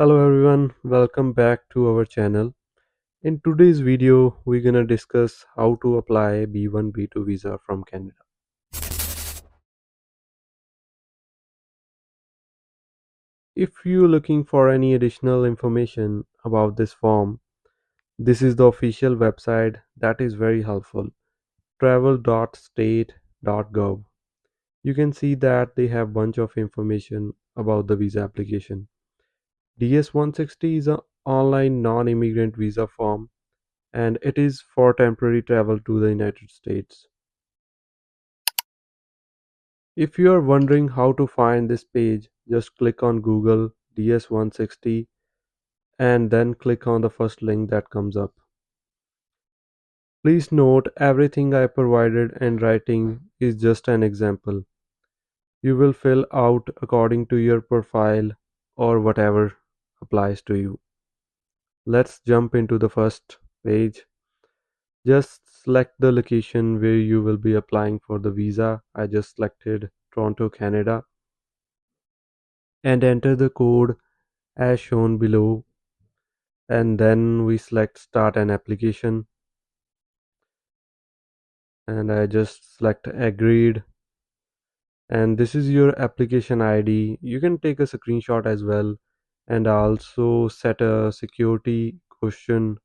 Hello everyone, welcome back to our channel. In today's video, we're gonna discuss how to apply B1 B2 visa from Canada. If you're looking for any additional information about this form, this is the official website that is very helpful. travel.state.gov. You can see that they have bunch of information about the visa application. DS160 is an online non-immigrant visa form and it is for temporary travel to the United States. If you are wondering how to find this page, just click on Google DS160 and then click on the first link that comes up. Please note everything I provided in writing is just an example. You will fill out according to your profile or whatever applies to you. Let's jump into the first page. Just select the location where you will be applying for the visa. I just selected Toronto, Canada, and enter the code as shown below, and then we select start an application, and I just select agreed, and this is your application ID. You can take a screenshot as well and also set a security question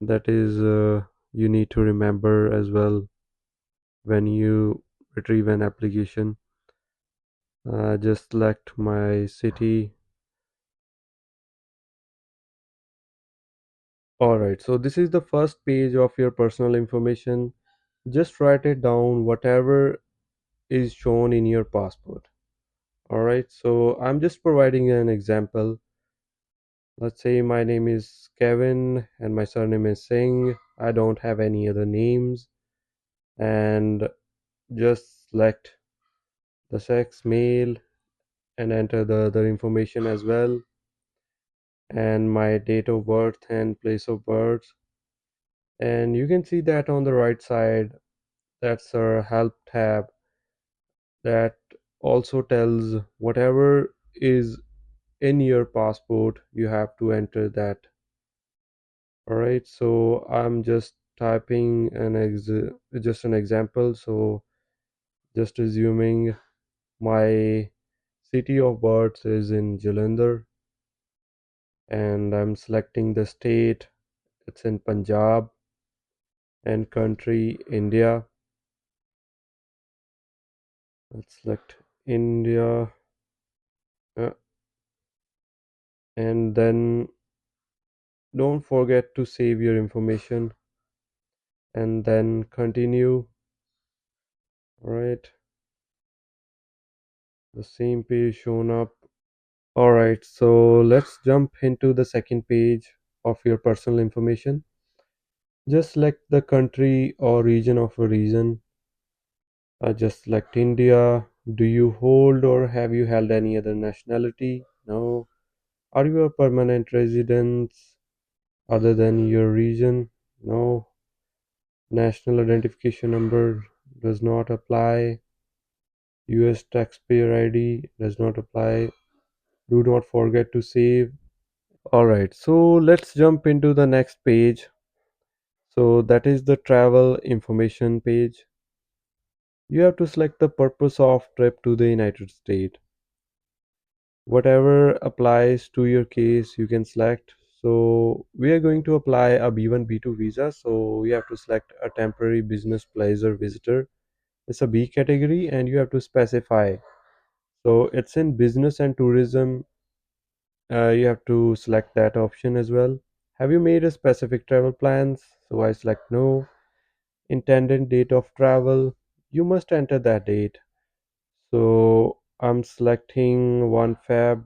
that is you need to remember as well when you retrieve an application. Just select my city. Alright, so this is the first page of your personal information. Just write it down, whatever is shown in your passport. Alright, so I'm just providing an example. Let's say my name is Kevin and my surname is Singh. I don't have any other names, and just select the sex male and enter the other information as well, and my date of birth and place of birth. And you can see that on the right side, that's our help tab that also tells whatever is in your passport, you have to enter that. All right, so I'm just typing just an example. So just assuming my city of birth is in Jalandhar, and I'm selecting the state, it's in Punjab, and country India. Let's select India, uh, and then don't forget to save your information and then continue. All right, the same page shown up. Alright, so let's jump into the second page of your personal information. Just select the country or region of a region. Just select India. Do you hold or have you held any other nationality? No. Are you a permanent resident other than your region? No. National identification number does not apply. US taxpayer ID does not apply. Do not forget to save. Alright, so let's jump into the next page. So that is the travel information page. You have to select the purpose of trip to the United States. Whatever applies to your case, you can select. So we are going to apply a B1 B2 visa. So we have to select a temporary business pleasure visitor. It's a B category and you have to specify. So it's in business and tourism. You have to select that option as well. Have you made a specific travel plans? So I select no. Intended date of travel, you must enter that date. So I'm selecting 1 Feb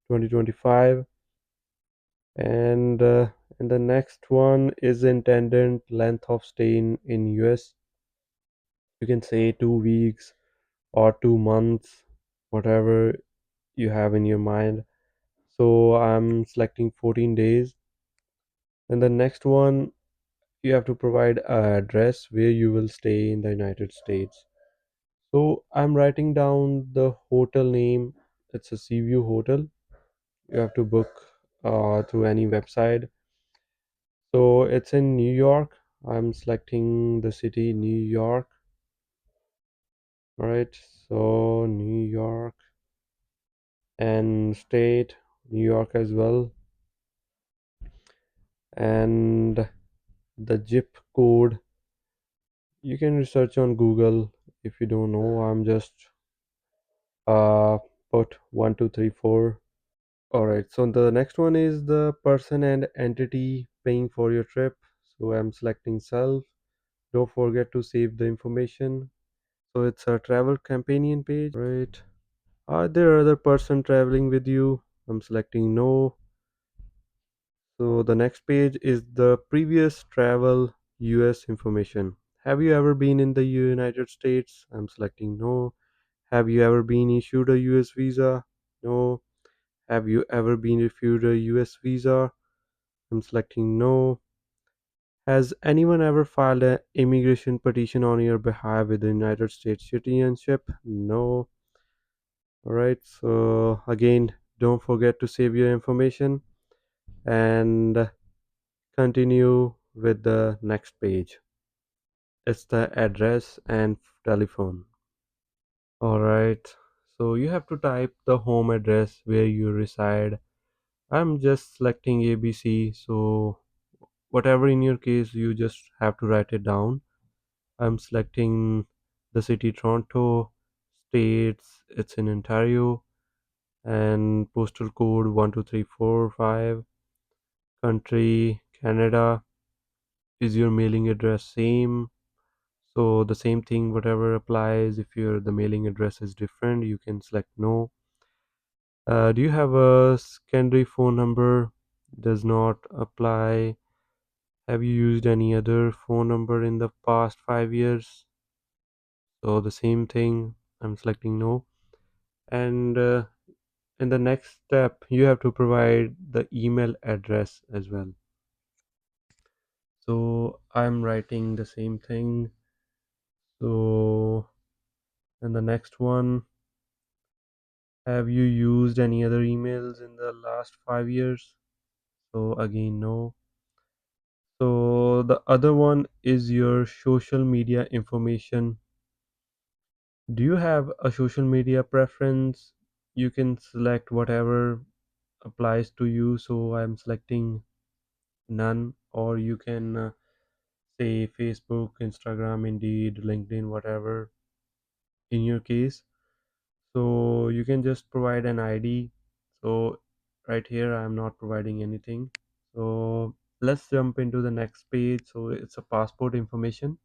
2025, and the next one is intended length of stay in US. You can say 2 weeks or 2 months, whatever you have in your mind. So I'm selecting 14 days. And the next one, you have to provide a address where you will stay in the United States. So I'm writing down the hotel name. It's a Sea View Hotel. You have to book through any website. So it's in New York. I'm selecting the city New York. All right, so New York and state New York as well, and the zip code you can research on Google if you don't know. I'm just uh put 1234. All right, so the next one is the person and entity paying for your trip. So I'm selecting self. Don't forget to save the information. So it's a travel companion page, right? Are there other person traveling with you? I'm selecting no. So the next page is the previous travel US information. Have you ever been in the United States? I'm selecting no. Have you ever been issued a US visa? No. Have you ever been refused a US visa? I'm selecting no. Has anyone ever filed an immigration petition on your behalf with the United States citizenship? No. Alright, so again, don't forget to save your information and continue with the next page. It's the address and telephone. Alright, so you have to type the home address where you reside. I'm just selecting ABC, so whatever in your case, you just have to write it down. I'm selecting the city Toronto, states, it's in Ontario, and postal code 12345, country Canada. Is your mailing address same? So the same thing, whatever applies. If your the mailing address is different, you can select no. Do you have a secondary phone number? Does not apply. Have you used any other phone number in the past 5 years? So the same thing, I'm selecting no. And in the next step, you have to provide the email address as well. So I'm writing the same thing. So, and the next one, have you used any other emails in the last 5 years? So again, no. So the other one is your social media information. Do you have a social media preference? You can select whatever applies to you. So I'm selecting none, or you can say Facebook, Instagram, Indeed, LinkedIn, whatever in your case. So you can just provide an ID. So right here I'm not providing anything. So let's jump into the next page. So it's a passport information.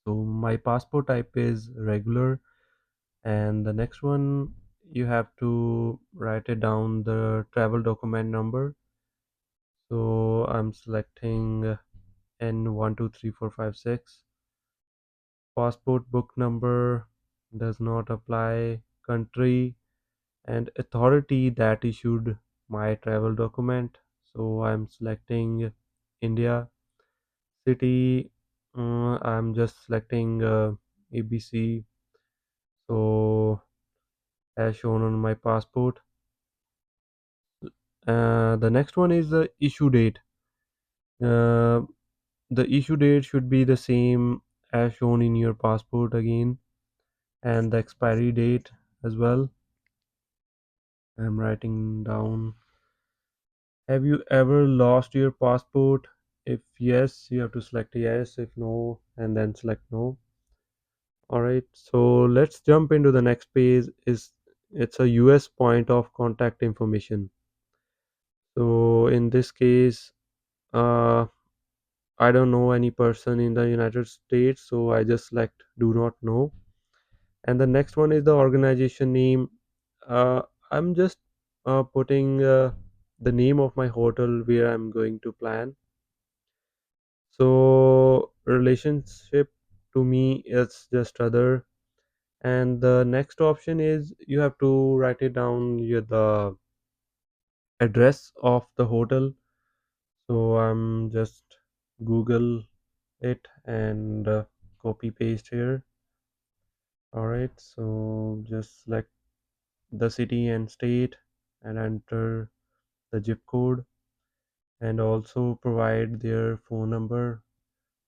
So my passport type is regular, and the next one, you have to write it down the travel document number. So I'm selecting N123456. Passport book number does not apply. Country and authority that issued my travel document. So I'm selecting India. City, I'm just selecting ABC. So as shown on my passport. The next one is the issue date. Uh, the issue date should be the same as shown in your passport again, and the expiry date as well. I'm writing down. Have you ever lost your passport? If yes, you have to select yes. If no, and then select no. All right. So let's jump into the next page. Is it's a US point of contact information. So in this case, uh, I don't know any person in the United States, so I just select do not know. And the next one is the organization name. I'm just putting the name of my hotel where I'm going to plan. So relationship to me is just other. And the next option is you have to write it down the address of the hotel. So I'm just Google it and copy paste here. All right, so just select the city and state. and enter the zip code, and also provide their phone number,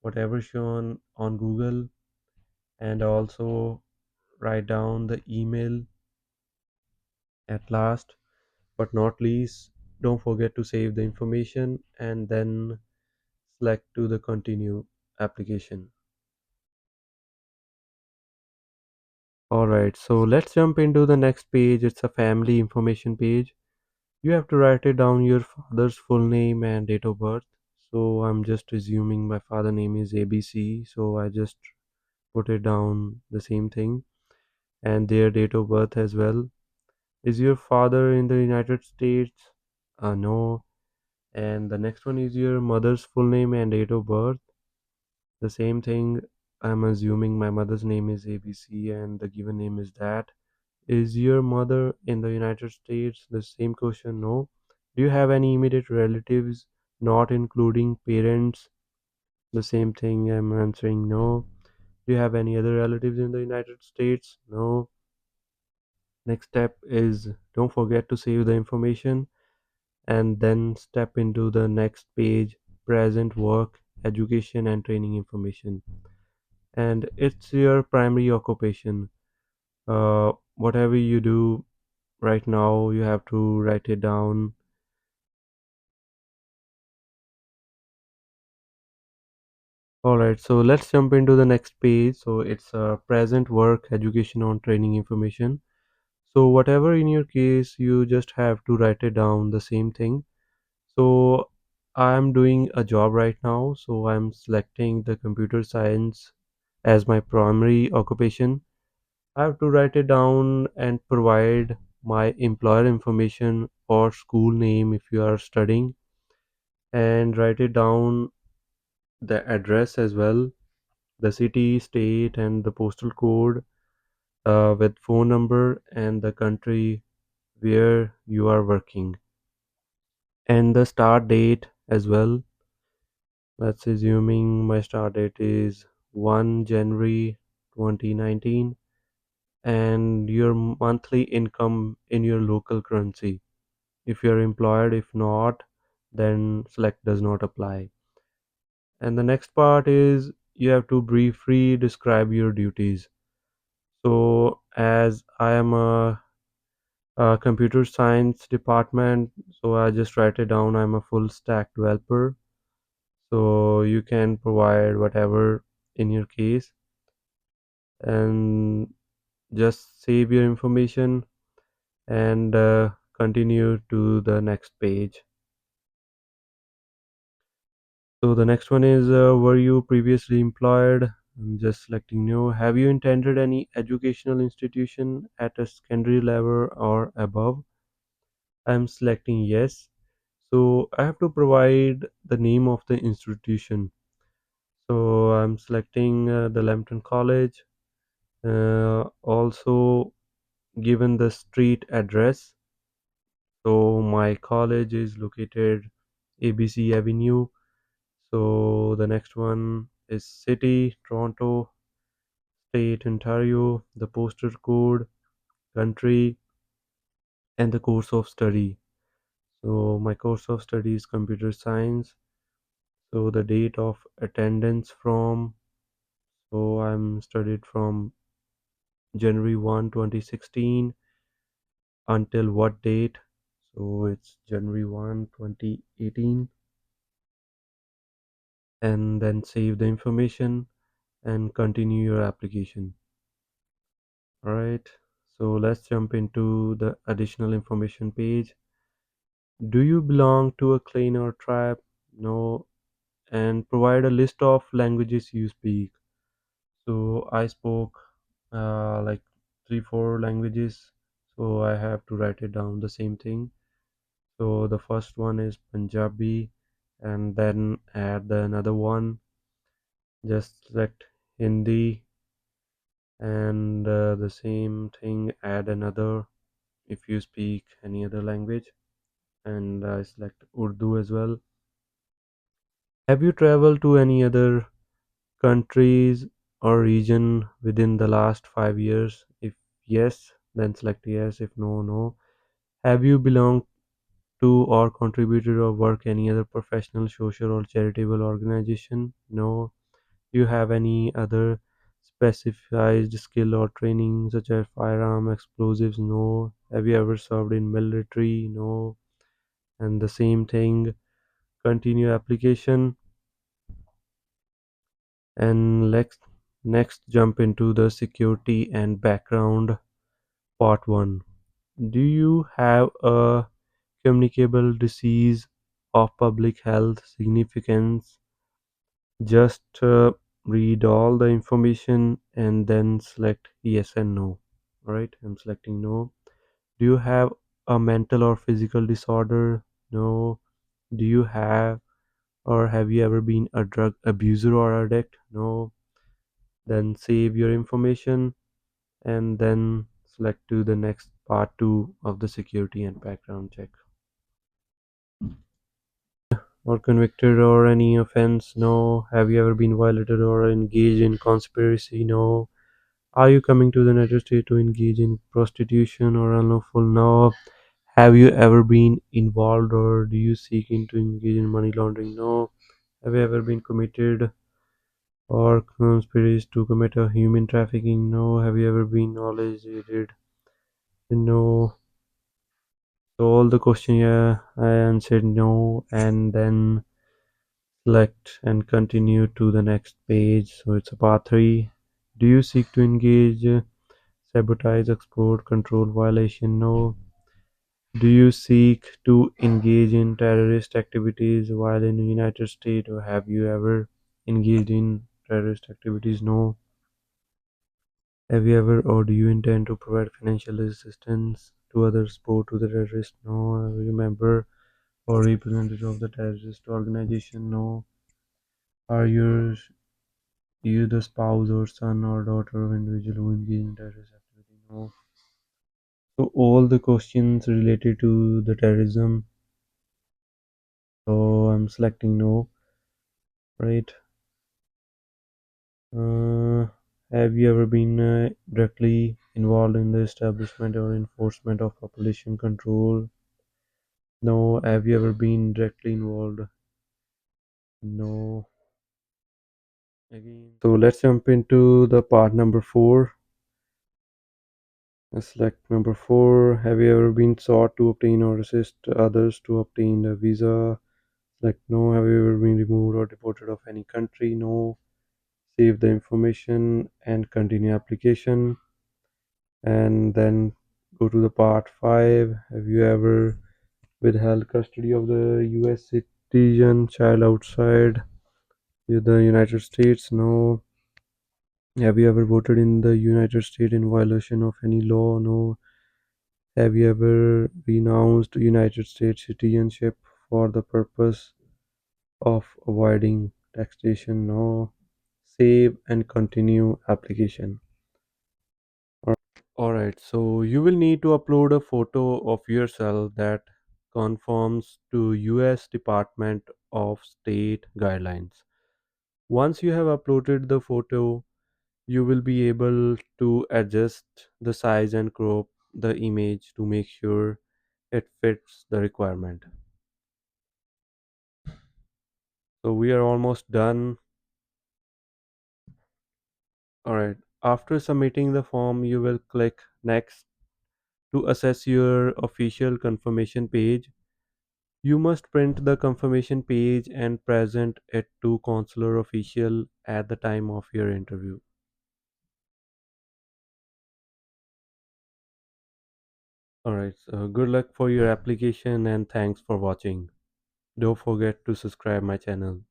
whatever shown on Google, and also write down the email. At last but not least, don't forget to save the information and then select to the continue application. Alright, so let's jump into the next page. It's a family information page. You have to write it down your father's full name and date of birth. So I'm just assuming my father name is ABC, so I just put it down the same thing, and their date of birth as well. Is your father in the United States? No. And the next one is your mother's full name and date of birth. The same thing. I'm assuming my mother's name is ABC and the given name is that. Is your mother in the United States? The same question. No. Do you have any immediate relatives, not including parents? The same thing. I'm answering no. Do you have any other relatives in the United States? No. Next step is don't forget to save the information and then step into the next page, present work, education and training information. And it's your primary occupation. Whatever you do right now, you have to write it down. All right, so let's jump into the next page. So it's present work, education on training information. So whatever in your case, you just have to write it down the same thing. So I'm doing a job right now, so I'm selecting the computer science as my primary occupation. I have to write it down and provide my employer information or school name if you are studying, and write it down the address as well, the city, state, and the postal code with phone number and the country where you are working, and the start date as well. Let's assuming my start date is 1 January 2019, and your monthly income in your local currency if you're employed. If not, then select does not apply. And the next part is you have to briefly describe your duties. So as I am a computer science department, so I just write it down, I'm a full stack developer. So you can provide whatever in your case, and just save your information and continue to the next page. So the next one is were you previously employed? I'm just selecting no. Have you attended any educational institution at a secondary level or above? I'm selecting yes. So I have to provide the name of the institution. So I'm selecting the Lambton College. Also given the street address. So my college is located ABC Avenue. So the next one is city, Toronto, state, Ontario, the postal code, country, and the course of study. So my course of study is computer science. So the date of attendance from, so I'm studied from January 1, 2016 until what date? So it's January 1, 2018, and then save the information and continue your application. All right, so let's jump into the additional information page. Do you belong to a clan or tribe? No. And provide a list of languages you speak. So I spoke like 3 4 languages, so I have to write it down the same thing. So the first one is Punjabi, and then add the another one. Just select Hindi, and the same thing, add another if you speak any other language, and I select Urdu as well. Have you traveled to any other countries or region within the last 5 years? If yes, then select yes. If no, no. Have you belonged to or contributed or work any other professional, social or charitable organization? No. Do you have any other specialized skill or training such as firearm, explosives? No. Have you ever served in military? No. And the same thing, continue application. And next jump into the security and background part 1. Do you have a communicable disease of public health significance? Just read all the information and then select yes and no. Alright, I'm selecting no. Do you have a mental or physical disorder? No. Do you have or have you ever been a drug abuser or addict? No. Then save your information and then select to the next part 2 of the security and background check. Or convicted or any offense? No. Have you ever been violated or engaged in conspiracy? No. Are you coming to the United States to engage in prostitution or unlawful? No. Have you ever been involved or do you seeking to engage in money laundering? No. Have you ever been committed or conspiracy to commit a human trafficking? No. Have you ever been knowledgeable? No. So all the question, yeah, I answered no, and then select and continue to the next page. So it's a part 3. Do you seek to engage, sabotage, export, control violation? No. Do you seek to engage in terrorist activities while in the United States, or have you ever engaged in terrorist activities? No. Have you ever or do you intend to provide financial assistance to others support to the terrorists? No. Are you a member or representative of the terrorist organization? No. Are you the spouse or son or daughter of individual who engage in terrorist activity? No. So all the questions related to the terrorism. So I'm selecting no. Right. Uh, have you ever been directly involved in the establishment or enforcement of population control? No. Have you ever been directly involved? No. Again. So let's jump into the part number 4. Select number 4. Have you ever been sought to obtain or assist others to obtain a visa? Select no. Have you ever been removed or deported of any country? No. Save the information and continue application. And then go to the part 5. Have you ever withheld custody of the US citizen child outside the United States? No. Have you ever voted in the United States in violation of any law? No. Have you ever renounced United States citizenship for the purpose of avoiding taxation? No. Save and continue application. Alright, so you will need to upload a photo of yourself that conforms to US Department of State guidelines. Once you have uploaded the photo, you will be able to adjust the size and crop the image to make sure it fits the requirement. So we are almost done. Alright, after submitting the form, you will click next to access your official confirmation page. You must print the confirmation page and present it to consular official at the time of your interview. Alright, so good luck for your application and thanks for watching. Don't forget to subscribe my channel.